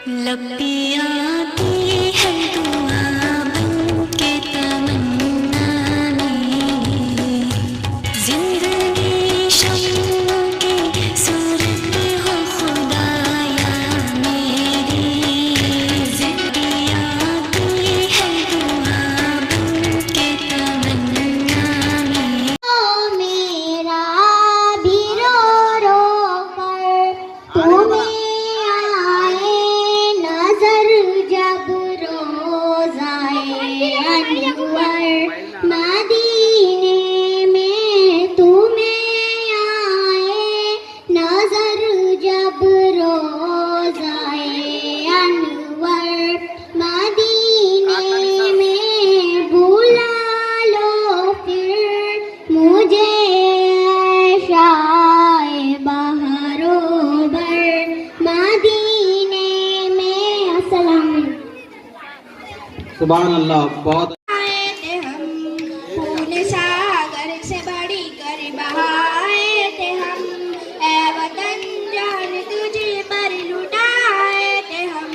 लपियाती है दुआ बनके तमन्ना मेरी, जिंदगी शम्मों की सूरत हो खुदाया मेरी, लपियाती है दुआ बनके तमन्ना मेरी। मेरा भी रो रो कर तुम्हें जब रोज आए अनवर मदीने में तुम्हें आए नजर, जब रोज आए अनवर मदीने में बुला लो फिर मुझे शाए बहारों भर मदीने में। अस्सलाम सुभान अल्लाह। बहुत आए थे हम फूल सागर से बड़ी कर बहाए थे हम, ए वतन जान तुझे पर लुटाए थे हम,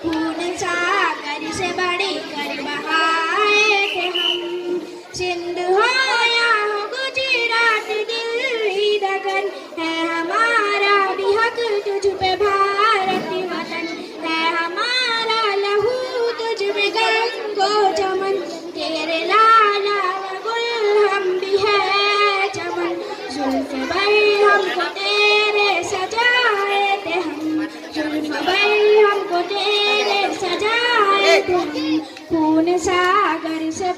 फूल सागर से बड़ी कर बहाए थे हम। सिंध हो या हो गुजरात दिल्ली दगन, है हमारा भी हक तुझ पे भारत वतन, है हमारा लहू तुझ में गंगो चमन, तेरे लाला गुल हम भी है चमन, जुल्फ पर हमको तेरे सजाए थे हम, जुल्फ पर हमको तेरे सजाए थे हम, खून सागर से।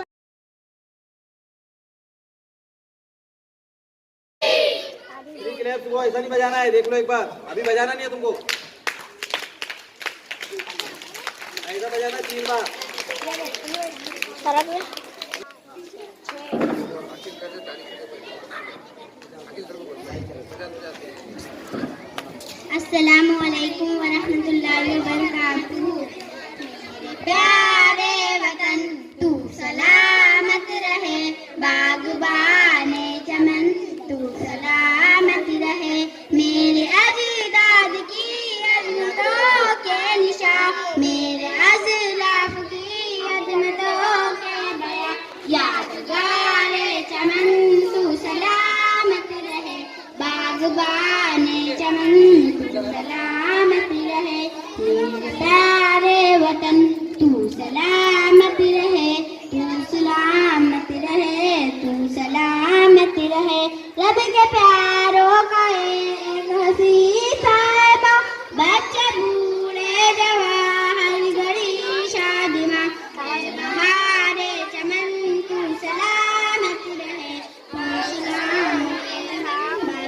तुमको ऐसा नहीं बजाना है, देख लो एक बार, अभी बजाना नहीं है तुमको, ऐसा बजाना 3 बार। अस्सलामु अलैकुम व रहमतुल्लाहि व बरकातुहू। प्यारे वतन तू सलामत रहे, बागबाने चमन तू सलामत रहे, मेरे अजदाद की अजमतों के निशान, मेरे अज़लाफ़ की अजमतों के बयां, यादगारे चमन तू सलामत रहे, बागबाने चमन तू सलामत रहे, मेरे प्यारे वतन तू सलामत रहे, तू सलामत रहे, तू सलामत रहे। रब के प्यारों का एक हसी साहिबा, बच्चे बूढ़े जवान हर घड़ी शादिमां, बहारे चमन तू सलामत रहे, तू सलामत रहे।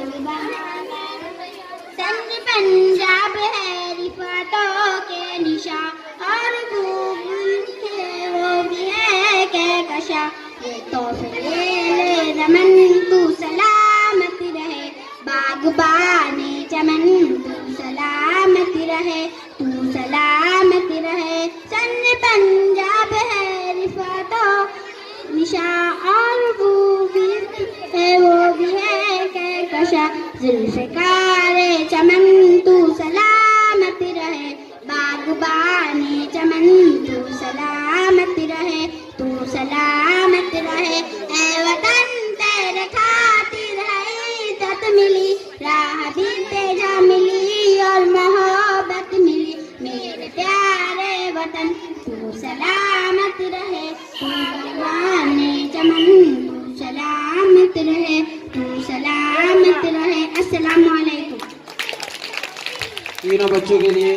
संग पंजाब है रिफातों के निशान, और वो भी है कहकशा, ये तोहफे ले रमन तू सलामत रहे, बागबाने चमन तू सलामत रहे, तू सलामत रहे। संग पंजाब है रिफातों निशान, और वो भी है कहकशा, जुल्फ़िकारे चमन तू सलामत रहे, बागबाने चमन तू सलामत रहे, तू सलामत रहे। ऐ वतन तेरे खातिर है इज्जत मिली, राह भी तेजा मिली और मोहब्बत मिली, मेरे प्यारे वतन तू सलामत रहे, बागबाने चमन तू सलामत रहे, तू सलामत रहे। अस्सलामु अलैकुम। तीनों बच्चों के लिए